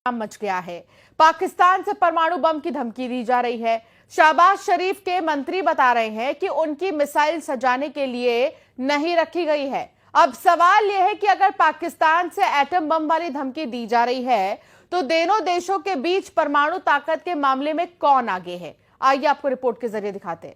Much गया है। पाकिस्तान से परमाणु बम की धमकी दी जा रही है। शहबाज शरीफ के मंत्री बता रहे हैं कि उनकी मिसाइल सजाने के लिए नहीं रखी गई है। अब सवाल यह है कि अगर पाकिस्तान से एटम बम वाली धमकी दी जा रही है तो दोनों देशों के बीच परमाणु ताकत के मामले में कौन आगे है? आइए आपको रिपोर्ट के जरिए दिखाते हैं।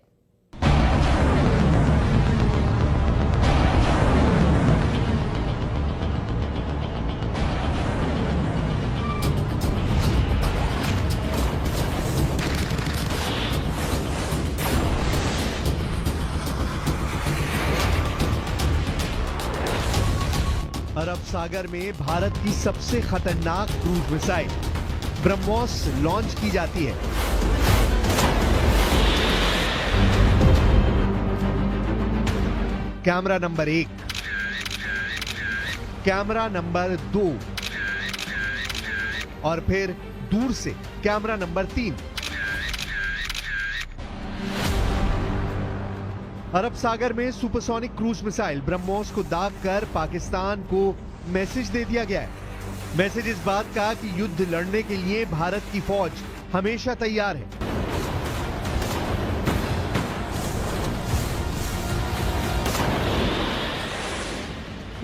अरब सागर में भारत की सबसे खतरनाक क्रूज मिसाइल ब्रह्मोस लॉन्च की जाती है। कैमरा नंबर 1, कैमरा नंबर 2 और फिर दूर से कैमरा नंबर 3। अरब सागर में सुपरसोनिक क्रूज मिसाइल ब्रह्मोस को दाग कर पाकिस्तान को मैसेज दे दिया गया है। मैसेज इस बात का कि युद्ध लड़ने के लिए भारत की फौज हमेशा तैयार है।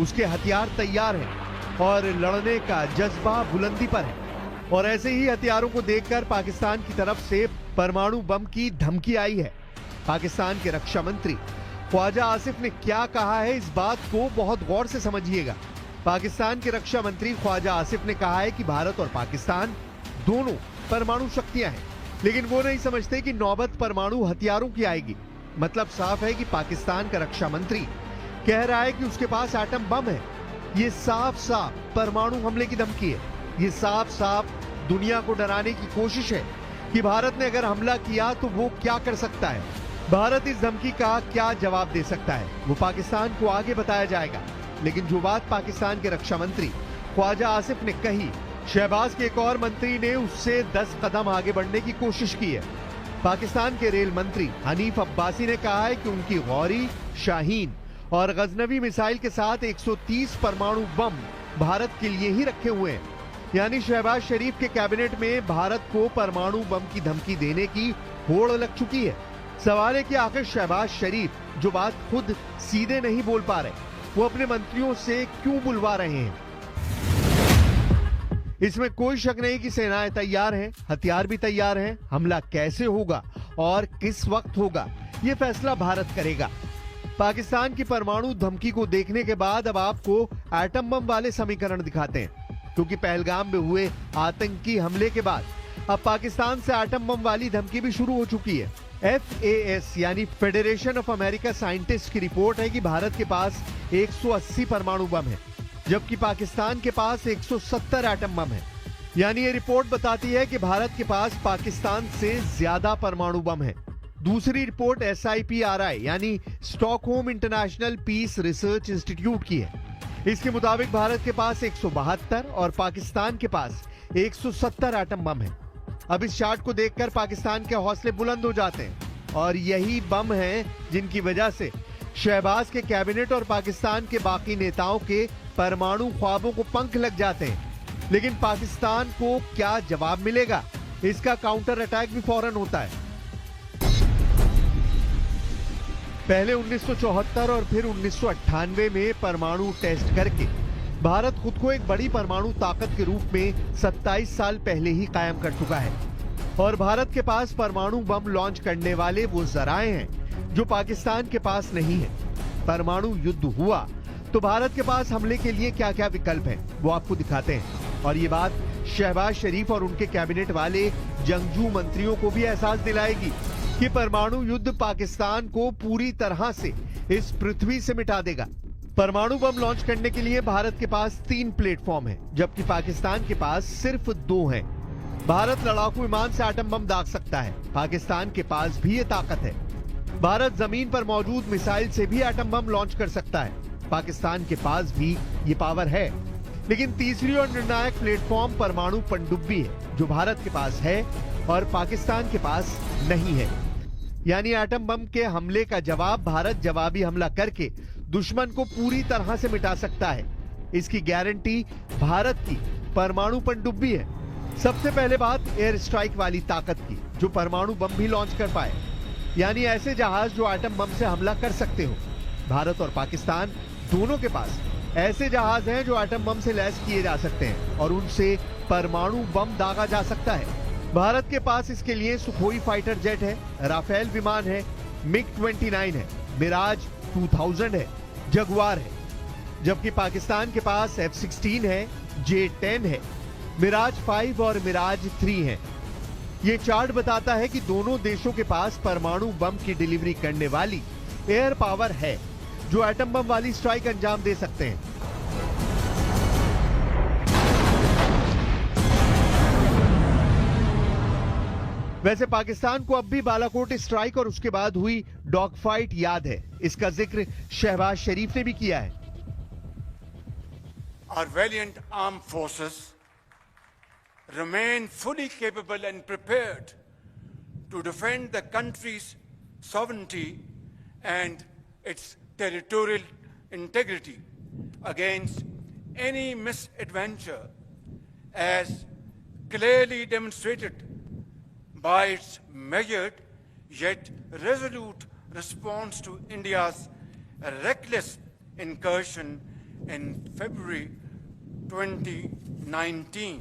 उसके हथियार तैयार हैं और लड़ने का जज्बा बुलंदी पर है। और ऐसे ही हथियारों को देखकर पाकिस्तान की तरफ से परमाणु बम की धमकी आई है। पाकिस्तान के रक्षा मंत्री ख्वाजा आसिफ ने क्या कहा है, इस बात को बहुत गौर से समझिएगा। पाकिस्तान के रक्षा मंत्री ख्वाजा आसिफ ने कहा है कि भारत और पाकिस्तान दोनों परमाणु शक्तियां हैं, लेकिन वो नहीं समझते कि नौबत परमाणु हथियारों की आएगी। मतलब साफ है कि पाकिस्तान का रक्षा मंत्री कह रहा है कि उसके पास एटम बम है। ये साफ साफ परमाणु हमले की धमकी है। ये साफ साफ दुनिया को डराने की कोशिश है कि भारत ने अगर हमला किया तो वो क्या कर सकता है, भारत इस धमकी का क्या जवाब दे सकता है, वो पाकिस्तान को आगे बताया जाएगा। लेकिन जो बात पाकिस्तान के रक्षा मंत्री ख्वाजा आसिफ ने कही, शहबाज के एक और मंत्री ने उससे 10 कदम आगे बढ़ने की कोशिश की है। पाकिस्तान के रेल मंत्री हनीफ अब्बासी ने कहा है कि उनकी गौरी, शाहीन और गजनवी मिसाइल के साथ 130 परमाणु बम भारत के लिए ही रखे हुए हैं। यानी शहबाज शरीफ के कैबिनेट में भारत को परमाणु बम की धमकी देने की होड़ लग चुकी है। सवाल है कि आखिर शहबाज शरीफ जो बात खुद सीधे नहीं बोल पा रहे, वो अपने मंत्रियों से क्यों बुलवा रहे हैं? इसमें कोई शक नहीं कि सेनाएं तैयार हैं, हथियार भी तैयार हैं। हमला कैसे होगा और किस वक्त होगा, ये फैसला भारत करेगा। पाकिस्तान की परमाणु धमकी को देखने के बाद अब आपको एटम बम वाले समीकरण दिखाते हैं, क्योंकि पहलगाम में हुए आतंकी हमले के बाद अब पाकिस्तान से एटम बम वाली धमकी भी शुरू हो चुकी है। FAS यानी फेडरेशन ऑफ अमेरिका साइंटिस्ट की रिपोर्ट है कि भारत के पास 180 परमाणु बम है, जबकि पाकिस्तान के पास 170 एटम बम है। यानी ये रिपोर्ट बताती है कि भारत के पास पाकिस्तान से ज्यादा परमाणु बम है। दूसरी रिपोर्ट SIPRI यानी Stockholm international peace research institute की है। इसके मुताबिक भारत के पास 172 और पाकिस्तान के पास 170 एटम बम है। अब इस चार्ट को देखकर पाकिस्तान के हौसले बुलंद हो जाते हैं, और यही बम हैं जिनकी वजह से शहबाज के कैबिनेट और पाकिस्तान के बाकी नेताओं के परमाणु ख्वाबों को पंख लग जाते हैं। लेकिन पाकिस्तान को क्या जवाब मिलेगा, इसका काउंटर अटैक भी फौरन होता है। पहले 1974 और फिर 1998 में परमाणु टेस्ट करके भारत खुद को एक बड़ी परमाणु ताकत के रूप में 27 साल पहले ही कायम कर चुका है। और भारत के पास परमाणु बम लॉन्च करने वाले वो जराए हैं जो पाकिस्तान के पास नहीं है। परमाणु युद्ध हुआ तो भारत के पास हमले के लिए क्या क्या विकल्प हैं, वो आपको दिखाते हैं। और ये बात शहबाज शरीफ और उनके कैबिनेट वाले जंगजू मंत्रियों को भी एहसास दिलाएगी कि परमाणु युद्ध पाकिस्तान को पूरी तरह से इस पृथ्वी से मिटा देगा। परमाणु बम लॉन्च करने के लिए भारत के पास 3 प्लेटफॉर्म हैं, जबकि पाकिस्तान के पास सिर्फ 2 हैं। भारत लड़ाकू विमान से एटम बम दाग सकता है, पाकिस्तान के पास भी ये ताकत है। भारत जमीन पर मौजूद मिसाइल से भी एटम बम लॉन्च कर सकता है, पाकिस्तान के पास भी ये पावर है। लेकिन तीसरी और निर्णायक प्लेटफॉर्म परमाणु पनडुब्बी है, जो भारत के पास है और पाकिस्तान के पास नहीं है। यानी एटम बम के हमले का जवाब भारत जवाबी हमला करके दुश्मन को पूरी तरह से मिटा सकता है। इसकी गारंटी भारत की परमाणु पनडुब्बी है। सबसे पहले बात एयर स्ट्राइक वाली ताकत की, जो परमाणु बम भी लॉन्च कर पाए, यानी ऐसे जहाज जो एटम बम से हमला कर सकते हो। भारत और पाकिस्तान दोनों के पास ऐसे जहाज हैं जो एटम बम से लैस किए जा सकते हैं और उनसे परमाणु बम दागा जा सकता है। भारत के पास इसके लिए सुखोई फाइटर जेट है, राफेल विमान है, मिग-29 है, मिराज 2000 है, जगुआर है। जबकि पाकिस्तान के पास F-16 है, J-10 है, मिराज 5 और मिराज 3 है। ये चार्ट बताता है कि दोनों देशों के पास परमाणु बम की डिलीवरी करने वाली एयर पावर है, जो एटम बम वाली स्ट्राइक अंजाम दे सकते हैं। वैसे पाकिस्तान को अब भी बालाकोट स्ट्राइक और उसके बाद हुई डॉग फाइट याद है। इसका जिक्र शहबाज शरीफ ने भी किया है। Our valiant armed forces remain fully capable and prepared to defend the country's sovereignty and its territorial integrity against any misadventure, as clearly demonstrated by its measured yet resolute response to India's reckless incursion in February 2019.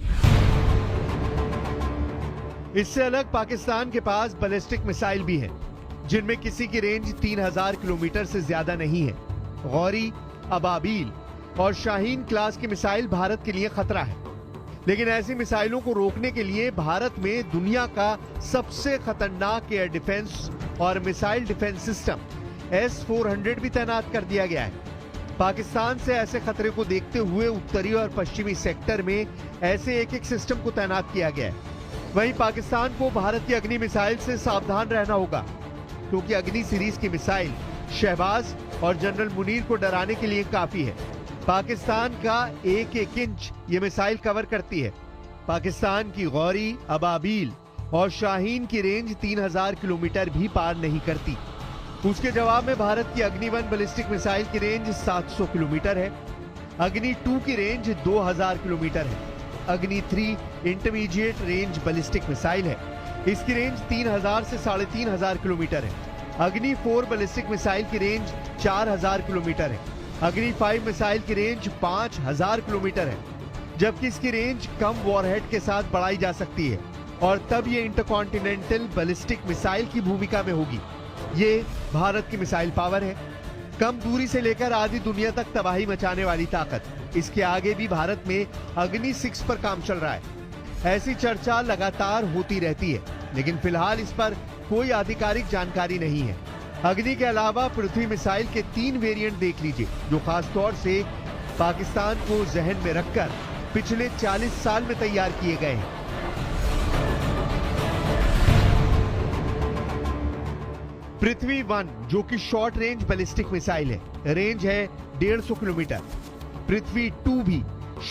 इससे अलग पाकिस्तान के पास ballistic missile भी हैं, जिनमें किसी की range 3000 kilometre से ज्यादा नहीं है। गौरी, अबाबील और शाहीन क्लास की मिसाइल भारत के लिए खतरा है, लेकिन ऐसी मिसाइलों को रोकने के लिए भारत में दुनिया का सबसे खतरनाक एयर डिफेंस और मिसाइल डिफेंस सिस्टम S-400 भी तैनात कर दिया गया है। पाकिस्तान से ऐसे खतरे को देखते हुए उत्तरी और पश्चिमी सेक्टर में ऐसे एक सिस्टम को तैनात किया गया है। वहीं पाकिस्तान को भारत की अग्नि मिसाइल से सावधान रहना होगा, क्योंकि अग्नि सीरीज की मिसाइल शहबाज और जनरल मुनीर को डराने के लिए काफी है। पाकिस्तान का एक इंच ये मिसाइल कवर करती है। पाकिस्तान की गौरी, अबाबील और शाहीन की रेंज 3000 किलोमीटर भी पार नहीं करती। उसके जवाब में भारत की अग्नि 1 बैलिस्टिक मिसाइल की रेंज 700 किलोमीटर है, अग्नि 2 की रेंज 2000 किलोमीटर है, अग्नि 3 इंटरमीडिएट रेंज बैलिस्टिक मिसाइल है, इसकी रेंज 3000 से 3500 किलोमीटर है, अग्नि 4 बैलिस्टिक मिसाइल की रेंज 4000 किलोमीटर है, अग्नि 5 मिसाइल की रेंज 5000 किलोमीटर है, जबकि इसकी रेंज कम वॉरहेड के साथ बढ़ाई जा सकती है और तब ये इंटरकॉन्टिनेंटल बैलिस्टिक मिसाइल की भूमिका में होगी। ये भारत की मिसाइल पावर है, कम दूरी से लेकर आधी दुनिया तक तबाही मचाने वाली ताकत। इसके आगे भी भारत में अग्नि 6 पर काम चल रहा है। ऐसी चर्चा लगातार होती रहती है, लेकिन फिलहाल इस पर कोई आधिकारिक जानकारी नहीं है। अग्नि के अलावा पृथ्वी मिसाइल के 3 वेरिएंट देख लीजिए, जो खासतौर से पाकिस्तान को जहन में रखकर पिछले 40 साल में तैयार किए गए हैं। पृथ्वी 1 जो कि शॉर्ट रेंज बैलिस्टिक मिसाइल है, रेंज है 150 किलोमीटर। पृथ्वी 2 भी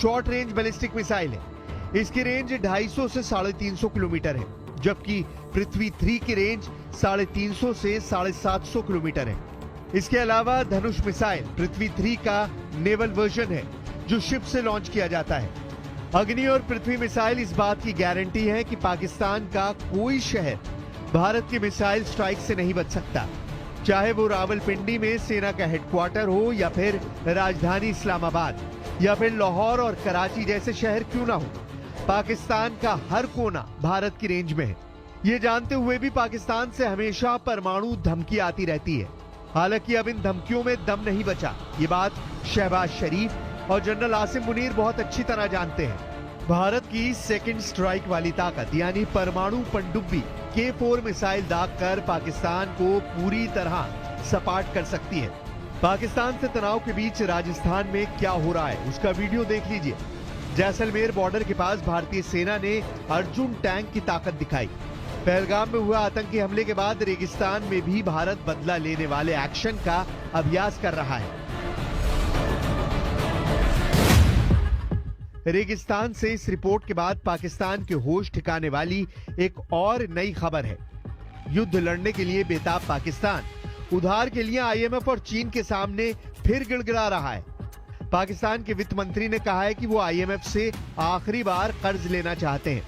शॉर्ट रेंज बैलिस्टिक मिसाइल है, इसकी रेंज 250 से 350 किलोमीटर है, जबकि पृथ्वी 3 की रेंज 350 से 750 किलोमीटर है। इसके अलावा धनुष मिसाइल पृथ्वी 3 का नेवल वर्जन है, जो शिप से लॉन्च किया जाता है। अग्नि और पृथ्वी मिसाइल इस बात की गारंटी है कि पाकिस्तान का कोई शहर भारत की मिसाइल स्ट्राइक से नहीं बच सकता, चाहे वो रावलपिंडी में सेना का हेडक्वार्टर हो, या फिर राजधानी इस्लामाबाद, या फिर लाहौर और कराची जैसे शहर क्यों ना हो। पाकिस्तान का हर कोना भारत की रेंज में है। ये जानते हुए भी पाकिस्तान से हमेशा परमाणु धमकी आती रहती है। हालांकि अब इन धमकियों में दम नहीं बचा, ये बात शहबाज शरीफ और जनरल आसिम मुनीर बहुत अच्छी तरह जानते हैं। भारत की सेकंड स्ट्राइक वाली ताकत यानी परमाणु पनडुब्बी K4 मिसाइल दागकर पाकिस्तान को पूरी तरह सपाट कर सकती है। पाकिस्तान से तनाव के बीच राजस्थान में क्या हो रहा है, उसका वीडियो देख लीजिए। जैसलमेर बॉर्डर के पास भारतीय सेना ने अर्जुन टैंक की ताकत दिखाई। पहलगाम में हुआ आतंकी हमले के बाद रेगिस्तान में भी भारत बदला लेने वाले एक्शन का अभ्यास कर रहा है। रेगिस्तान से इस रिपोर्ट के बाद पाकिस्तान के होश ठिकाने वाली एक और नई खबर है। युद्ध लड़ने के लिए बेताब पाकिस्तान उधार के लिए IMF और चीन के सामने फिर गिड़गिड़ा रहा है। पाकिस्तान के वित्त मंत्री ने कहा है कि वो IMF से आखिरी बार कर्ज लेना चाहते हैं।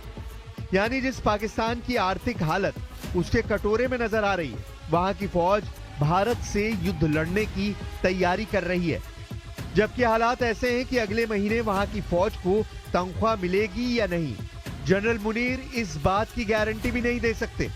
यानी जिस पाकिस्तान की आर्थिक हालत उसके कटोरे में नजर आ रही है, वहां की फौज भारत से युद्ध लड़ने की तैयारी कर रही है। जबकि हालात ऐसे हैं कि अगले महीने वहां की फौज को तनख्वाह मिलेगी या नहीं, जनरल मुनीर इस बात की गारंटी भी नहीं दे सकते।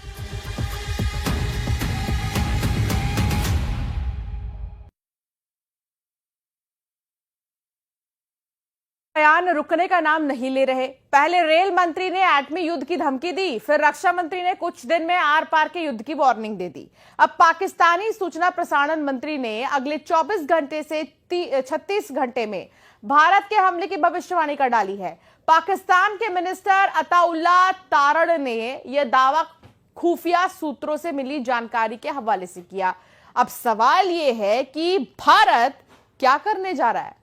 बयान रुकने का नाम नहीं ले रहे। पहले रेल मंत्री ने एटमी युद्ध की धमकी दी, फिर रक्षा मंत्री ने कुछ दिन में आर पार के युद्ध की वार्निंग दे दी। अब पाकिस्तानी सूचना प्रसारण मंत्री ने अगले 24 घंटे से 36 घंटे में भारत के हमले की भविष्यवाणी कर डाली है। पाकिस्तान के मिनिस्टर अताउल्ला तारड़ ने यह दावा खुफिया सूत्रों से मिली जानकारी के हवाले से किया। अब सवाल यह है कि भारत क्या करने जा रहा है।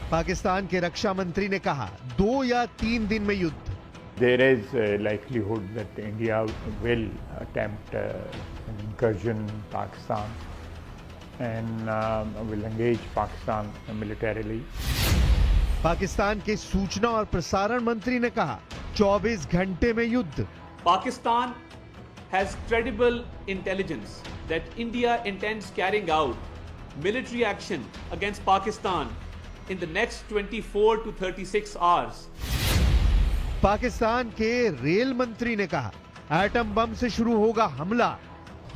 पाकिस्तान के रक्षा मंत्री ने कहा 2 या 3 दिन में युद्ध। There is a likelihood that India will attempt an incursion in Pakistan and will engage Pakistan militarily. Pakistan के सूचना और प्रसारण मंत्री ने कहा 24 घंटे में युद्ध। Pakistan has credible intelligence that India intends carrying out military action against Pakistan in the next 24 to 36 hours. Pakistan के रेल मंत्री ने कहा एटम बम से शुरू होगा हमला।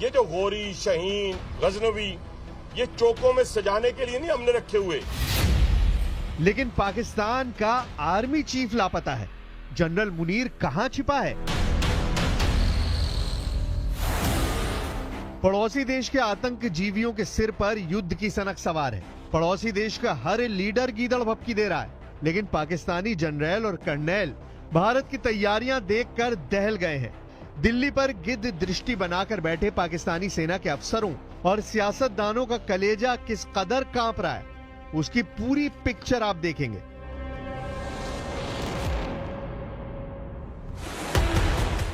ये जो गोरी, शहीन, गजनवी, ये चौकों में सजाने के लिए नहीं हमने रखे हुए। लेकिन पाकिस्तान का आर्मी चीफ लापता है। जनरल मुनीर कहां छिपा है? पड़ोसी देश के आतंकजीवियों के सिर पर युद्ध की सनक सवार है। पड़ोसी देश का हर लीडर गीदड़ भपकी दे रहा है, लेकिन पाकिस्तानी जनरल और कर्नल भारत की तैयारियां देखकर दहल गए हैं। दिल्ली पर गिद्ध दृष्टि बनाकर बैठे पाकिस्तानी सेना के अफसरों और सियासतदानों का कलेजा किस कदर कांप रहा है, उसकी पूरी पिक्चर आप देखेंगे।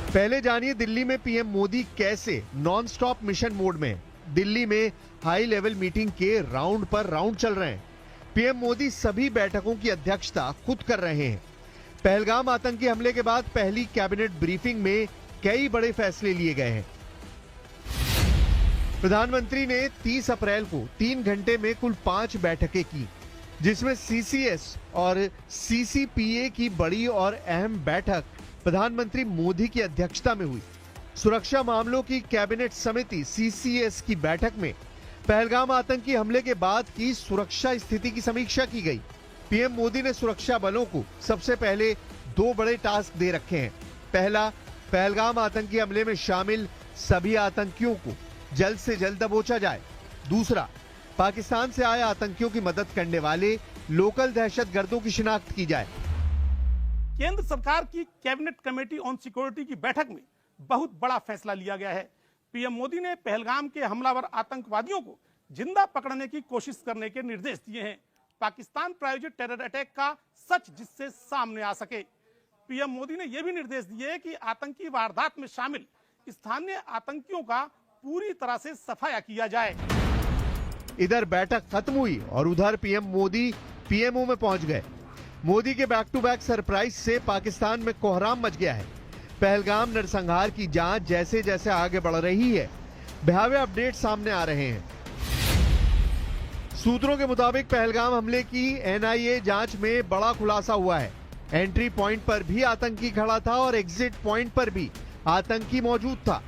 पहले जानिए दिल्ली में पीएम मोदी कैसे नॉन स्टॉप मिशन मोड में हैं। दिल्ली में हाई लेवल मीटिंग के राउंड पर राउंड चल रहे हैं। पीएम मोदी सभी बैठकों की अध्यक्षता खुद कर रहे हैं। पहलगाम आतंकी हमले के बाद पहली कैबिनेट ब्रीफिंग में कई बड़े फैसले लिए गए हैं। प्रधानमंत्री ने 30 अप्रैल को 3 घंटे में कुल 5 बैठकें की, जिसमें सीसीएस और सीसीपीए की बड़ी और अहम बैठक प्रधानमंत्री मोदी की अध्यक्षता में हुई। सुरक्षा मामलों की कैबिनेट समिति सीसीएस की बैठक में पहलगाम आतंकी हमले के बाद की सुरक्षा स्थिति की समीक्षा की गई। पीएम मोदी ने सुरक्षा बलों को सबसे पहले 2 बड़े टास्क दे रखे हैं। पहला, पहलगाम आतंकी हमले में शामिल सभी आतंकियों को जल्द से जल्द दबोचा जाए। दूसरा, पाकिस्तान से आए आतंकियों की मदद करने वाले लोकल दहशतगर्दों की शिनाख्त की जाए। केंद्र सरकार की कैबिनेट कमेटी ऑन सिक्योरिटी की बैठक में बहुत बड़ा फैसला लिया गया है। पीएम मोदी ने पहलगाम के हमलावर आतंकवादियों को जिंदा पकड़ने की कोशिश करने के निर्देश दिए हैं। पाकिस्तान प्रायोजित टेरर अटैक का सच जिससे सामने आ सके। पीएम मोदी ने यह भी निर्देश दिए कि आतंकी वारदात में शामिल स्थानीय आतंकियों का पूरी तरह से सफाया किया जाए। इधर बैठक खत्म हुई और उधर पीएम मोदी पीएमओ में पहुंच गए। मोदी के बैक टू बैक सरप्राइज से पाकिस्तान में कोहराम मच गया है। पहलगाम नरसंहार की जांच जैसे जैसे आगे बढ़ रही है, भयावह अपडेट सामने आ रहे हैं। सूत्रों के मुताबिक पहलगाम हमले की एनआईए जांच में बड़ा खुलासा हुआ है। एंट्री पॉइंट पर भी आतंकी खड़ा था और एग्जिट पॉइंट पर भी आतंकी मौजूद था।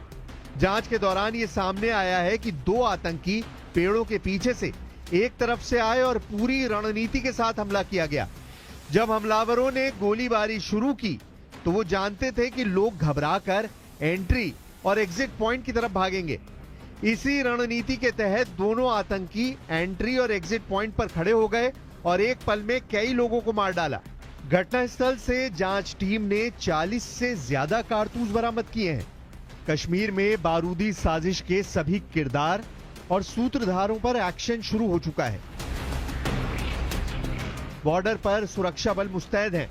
जांच के दौरान ये सामने आया है कि 2 आतंकी पेड़ों के पीछे से एक तरफ से आए और पूरी रणनीति के साथ हमला किया गया। जब हमलावरों ने गोलीबारी शुरू की तो वो जानते थे कि लोग घबराकर एंट्री और एग्जिट पॉइंट की तरफ भागेंगे। इसी रणनीति के तहत दोनों आतंकी एंट्री और एग्जिट पॉइंट पर खड़े हो गए और एक पल में कई लोगों को मार डाला। घटनास्थल से जांच टीम ने 40 से ज्यादा कारतूस बरामद किए हैं। कश्मीर में बारूदी साजिश के सभी किरदार और सूत्रधारों पर एक्शन शुरू हो चुका है। बॉर्डर पर सुरक्षा बल मुस्तैद हैं।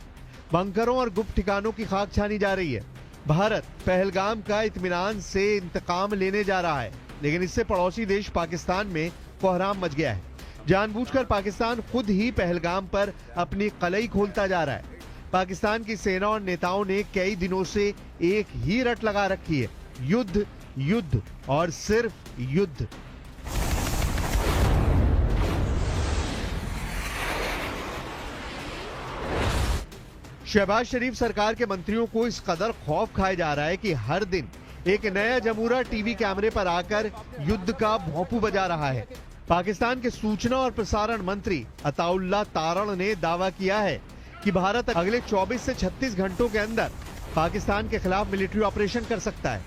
बंकरों और गुप्त ठिकानों की खाक छानी जा रही है। भारत पहलगाम का इत्मीनान से इंतकाम लेने जा रहा है, लेकिन इससे पड़ोसी देश पाकिस्तान में कोहराम मच गया है। जानबूझकर पाकिस्तान खुद ही पहलगाम पर अपनी कलई खोलता जा रहा है। पाकिस्तान की सेना और नेताओं ने कई दिनों से एक ही रट लगा रखी है, युद्ध, युद्ध और सिर्फ युद्ध। शहबाज शरीफ सरकार के मंत्रियों को इस कदर खौफ खाया जा रहा है कि हर दिन एक नया जमूरा टीवी कैमरे पर आकर युद्ध का भोंपू बजा रहा है। पाकिस्तान के सूचना और प्रसारण मंत्री अताउल्लाह तारण ने दावा किया है कि भारत अगले 24 से 36 घंटों के अंदर पाकिस्तान के खिलाफ मिलिट्री ऑपरेशन कर सकता है।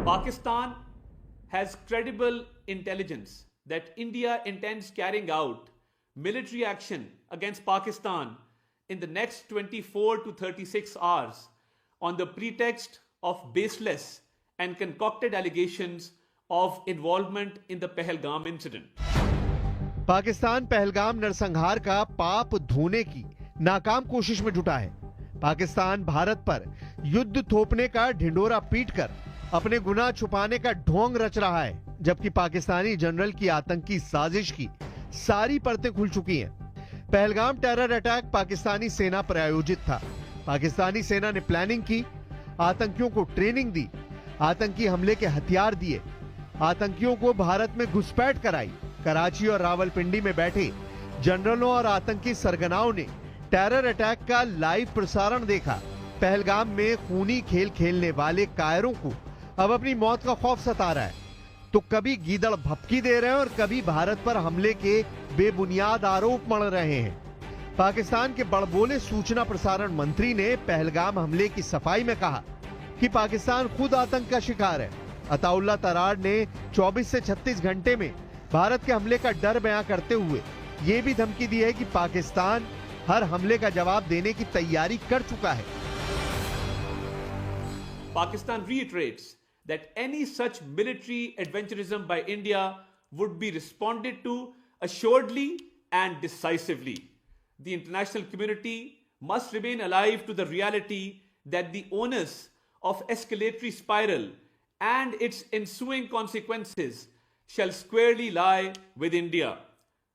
Pakistan has credible intelligence that India intends carrying out military action against Pakistan in the next 24 to 36 hours on the pretext of baseless and concocted allegations of involvement in the Pahalgam incident. Pakistan Pahalgam नरसंहार का पाप धोने की नाकाम कोशिश में जुटा है। पाकिस्तान भारत पर युद्ध थोपने का ढिंडोरा पीटकर अपने गुनाह छुपाने का ढोंग रच रहा है, जबकि पाकिस्तानी जनरल की आतंकी साजिश की सारी परतें खुल चुकी हैं। पहलगाम टेरर अटैक पाकिस्तानी सेना पर आयोजित था। पाकिस्तानी सेना ने प्लानिंग की, आतंकियों को ट्रेनिंग दी, आतंकी हमले के हथियार दिए, आतंकियों को भारत में घुसपैठ कराई। कराची और रावलपिंडी में बैठे जनरलों और आतंकी सरगनाओं ने टेरर अटैक का लाइव प्रसारण देखा। पहलगाम में खूनी खेल खेलने वाले कायरों को अब अपनी मौत का खौफ सता रहा है, तो कभी गीदड़ भपकी दे रहे हैं और कभी भारत पर हमले के बेबुनियाद आरोप मढ़ रहे हैं। पाकिस्तान के बड़बोले सूचना प्रसारण मंत्री ने पहलगाम हमले की सफाई में कहा कि पाकिस्तान खुद आतंक का शिकार है। अताउल्लाह तरार ने 24 से 36 घंटे में भारत के हमले का डर बयां करते हुए ये भी धमकी दी है कि पाकिस्तान हर हमले का जवाब देने की तैयारी कर चुका है। Pakistan reiterates that any such military adventurism by India would be responded to assuredly and decisively. The international community must remain alive to the reality that the onus of escalatory spiral and its ensuing consequences shall squarely lie with India.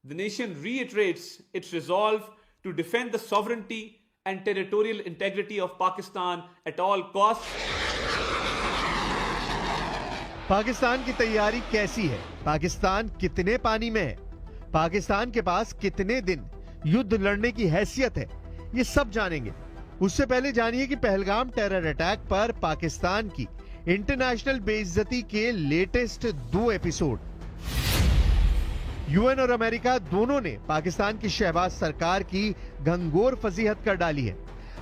The nation reiterates its resolve to defend the sovereignty and territorial integrity of Pakistan at all costs. Pakistan की तैयारी कैसी है? पाकिस्तान कितने पानी में है? पाकिस्तान के पास कितने दिन युद्ध लड़ने की हैसियत है? ये सब जानेंगे। उससे पहले जानिए कि पहलगाम टेरर अटैक पर पाकिस्तान की इंटरनेशनल बेइज्जती के लेटेस्ट 2 एपिसोड। यूएन और अमेरिका दोनों ने पाकिस्तान की शहबाज सरकार की घंघोर फजीहत कर डाली है।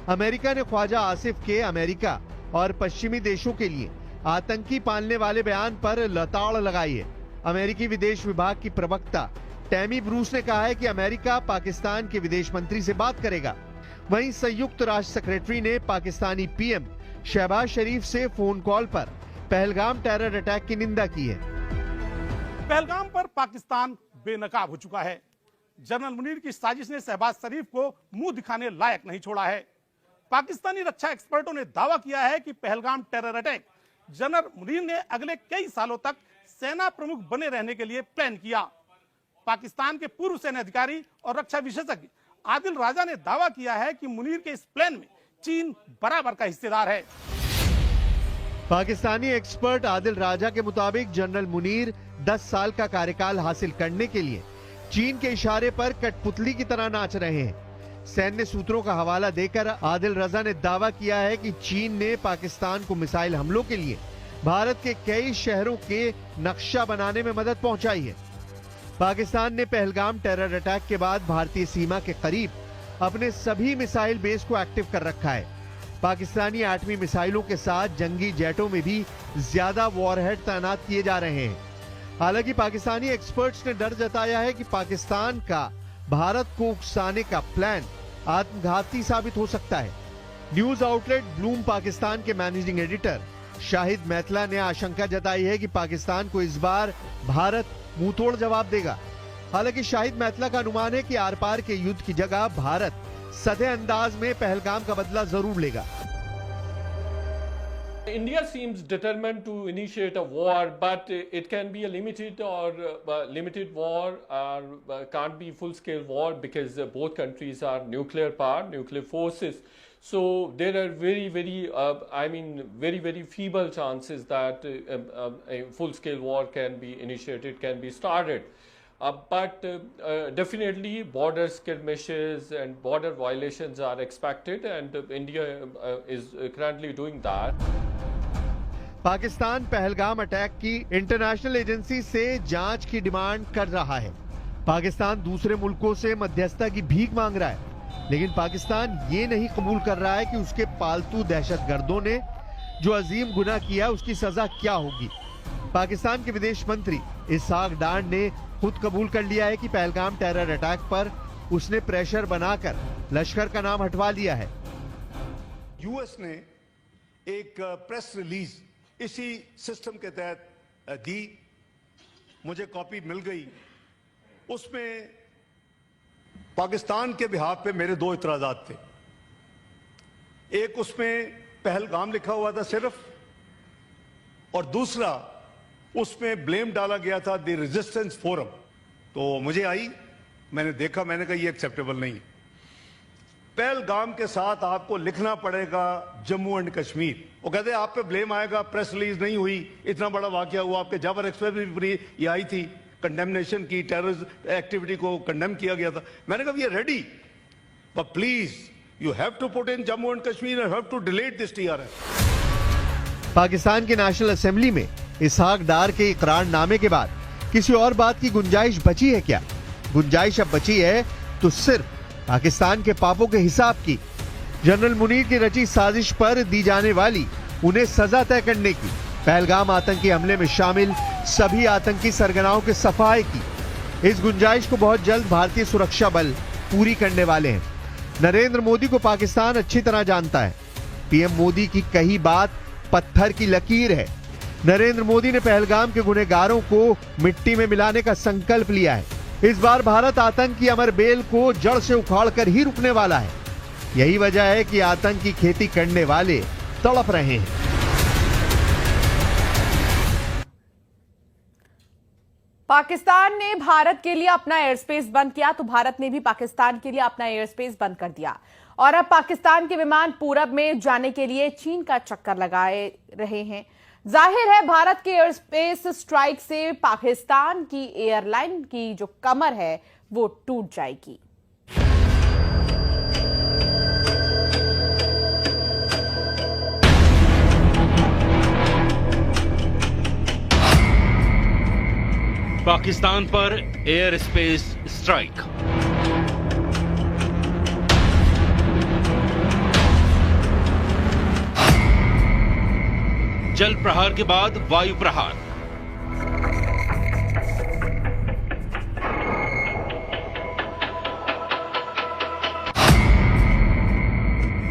अमेरिका ने ख्वाजा आसिफ के अमेरिका और पश्चिमी देशों के लिए आतंकी पालने वाले बयान पर लताड़ लगाई है। अमेरिकी विदेश विभाग की प्रवक्ता टैमी ब्रूस ने कहा है कि अमेरिका पाकिस्तान के विदेश मंत्री से बात करेगा। वहीं संयुक्त राष्ट्र सेक्रेटरी ने पाकिस्तानी पीएम शहबाज शरीफ से फोन कॉल पर पहलगाम टेरर अटैक की निंदा की है। पहलगाम पर पाकिस्तान बेनकाब हो चुका है। जनरल मुनीर की साजिश ने शहबाज शरीफ को मुंह दिखाने लायक नहीं छोड़ा है। पाकिस्तानी रक्षा एक्सपर्टों ने दावा किया है कि Pahalgam terror attack general Munir ने अगले कई सालों तक सेना प्रमुख बने रहने के लिए प्लान किया। पाकिस्तान के पूर्व सेना अधिकारी और रक्षा विशेषज्ञ आदिल राजा ने दावा किया है कि मुनीर के इस प्लान में चीन बराबर का हिस्सेदार है। पाकिस्तानी एक्सपर्ट आदिल राजा के मुताबिक जनरल मुनीर 10 साल का कार्यकाल हासिल करने के लिए चीन के इशारे पर कठपुतली की तरह नाच रहे हैं। सैन्य सूत्रों का हवाला देकर आदिल रजा ने दावा किया है कि चीन ने पाकिस्तान को मिसाइल हमलों के लिए भारत के कई शहरों के नक्शा बनाने में मदद पहुंचाई है। पाकिस्तान ने पहलगाम टेरर अटैक के बाद भारतीय सीमा के करीब अपने सभी मिसाइल बेस को एक्टिव कर रखा है। पाकिस्तानी एटमी मिसाइलों के साथ जंगी जेटों में भी ज्यादा वॉरहेड तैनात किए जा रहे हैं। हालांकि पाकिस्तानी एक्सपर्ट्स ने डर जताया है कि पाकिस्तान का भारत को उकसाने का प्लान आत्मघाती साबित हो सकता है। न्यूज आउटलेट ब्लूम पाकिस्तान के मैनेजिंग एडिटर शाहिद मैतला ने आशंका जताई है कि पाकिस्तान को इस बार भारत मुंहतोड़ जवाब देगा। हालांकि शाहिद मैतला का अनुमान है कि आर पार के युद्ध की जगह भारत सधे अंदाज में पहलगाम का बदला जरूर लेगा। India seems determined to initiate a war, but it can be a limited war, or can't be full-scale war because both countries are nuclear power, nuclear forces. So there are very feeble chances that a full-scale war can be initiated, can be started. But definitely border skirmishes and border violations are expected, and India is currently doing that. Pakistan Pahalgam attack की international agency से जांच की demand कर रहा है। पाकिस्तान दूसरे मुल्कों से मध्यस्थता की भीख मांग रहा है, लेकिन पाकिस्तान ये नहीं कबूल कर रहा है कि उसके पालतू दहशतगर्दों ने जो अजीम गुनाह किया उसकी सजा क्या होगी। पाकिस्तान के विदेश मंत्री इसहाक डार ने खुद कबूल कर लिया है कि पहलगाम टेरर अटैक पर उसने प्रेशर बनाकर लश्कर का नाम हटवा लिया है। यूएस ने एक प्रेस रिलीज इसी सिस्टम के तहत दी, मुझे कॉपी मिल गई। उसमें पाकिस्तान के बिहाफ पे मेरे दो इतराजात थे। एक उसमें पहलगाम लिखा हुआ था सिर्फ, और दूसरा उसमें ब्लेम डाला गया था द रेजिस्टेंस फोरम। तो मुझे आई, मैंने देखा, मैंने कहा ये एक्सेप्टेबल नहीं है। पहलगाम के साथ आपको लिखना पड़ेगा जम्मू एंड कश्मीर। वो कहते हैं आप पे ब्लेम आएगा, प्रेस रिलीज नहीं हुई, इतना बड़ा वाकया हुआ, आपके जाबर एक्सप्रेस भी ये आई थी, कंडेमनेशन की, टेररिस्ट एक्टिविटी को कंडेम किया गया था। मैंने कहा we are ready, but please you have to put in Jammu and Kashmir and have to delete this TRF। Pakistan की नेशनल असेंबली में इसहाक डार के इकरारनामे के बाद किसी और बात की गुंजाइश बची है क्या? गुंजाइश अब बची है तो सिर्फ पाकिस्तान के पापों के हिसाब की। जनरल मुनीर की रची साजिश पर दी जाने वाली उन्हें सजा तय करने की, पहलगाम आतंकी हमले में शामिल सभी आतंकी सरगनाओं के सफाए की। इस गुंजाइश को बहुत जल्द भारतीय सुरक्षा बल पूरी करने वाले हैं। नरेंद्र मोदी को पाकिस्तान अच्छी तरह जानता है। पीएम मोदी की कही बात पत्थर की लकीर है। नरेंद्र मोदी ने पहलगाम के गुनहगारों को मिट्टी में मिलाने का संकल्प लिया है। इस बार भारत आतंक की अमर बेल को जड़ से उखाड़कर ही रुकने वाला है। यही वजह है कि आतंक की खेती करने वाले तड़प रहे हैं। पाकिस्तान ने भारत के लिए अपना एयर स्पेस बंद किया तो भारत ने भी पाकिस्तान के लिए अपना एयर स्पेस बंद कर दिया, और अब पाकिस्तान के विमान पूरब में जाने के लिए चीन का चक्कर लगाए रहे हैं। जाहिर है भारत के एयर स्पेस स्ट्राइक से पाकिस्तान की एयरलाइन की जो कमर है वो टूट जाएगी। पाकिस्तान पर एयर स्पेस स्ट्राइक। जल प्रहार के बाद वायु प्रहार।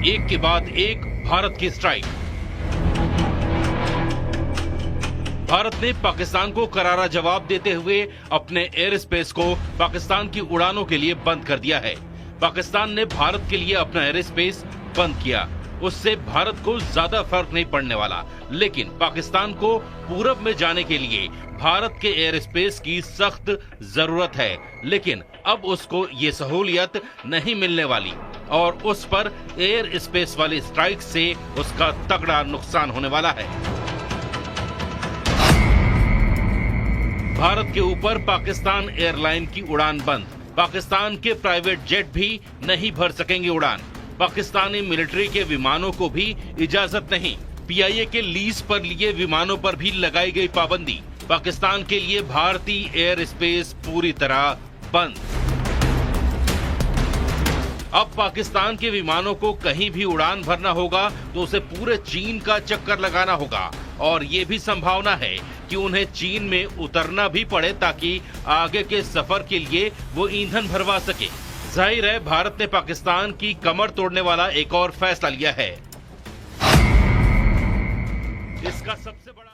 एक के बाद एक भारत की स्ट्राइक। भारत ने पाकिस्तान को करारा जवाब देते हुए अपने एयर स्पेस को पाकिस्तान की उड़ानों के लिए बंद कर दिया है। पाकिस्तान ने भारत के लिए अपना एयर स्पेस बंद किया, उससे भारत को ज्यादा फर्क नहीं पड़ने वाला, लेकिन पाकिस्तान को पूरब में जाने के लिए भारत के एयर स्पेस की सख्त जरूरत है। लेकिन अब उसको ये सहूलियत नहीं मिलने वाली और उस पर एयर स्पेस वाली स्ट्राइक से उसका तगड़ा नुकसान होने वाला है। भारत के ऊपर पाकिस्तान एयरलाइन की उड़ान बंद। पाकिस्तान के प्राइवेट जेट भी नहीं भर सकेंगे उड़ान। पाकिस्तानी मिलिट्री के विमानों को भी इजाजत नहीं। पीआईए के लीज पर लिए विमानों पर भी लगाई गई पाबंदी। पाकिस्तान के लिए भारतीय एयर स्पेस पूरी तरह बंद। अब पाकिस्तान के विमानों को कहीं भी उड़ान भरना होगा तो उसे पूरे चीन का चक्कर लगाना होगा, और ये भी संभावना है कि उन्हें चीन में उतरना भी पड़े ताकि आगे के सफर के लिए वो ईंधन भरवा सके। जाहिर है भारत ने पाकिस्तान की कमर तोड़ने वाला एक और फैसला लिया है। इसका सबसे बड़ा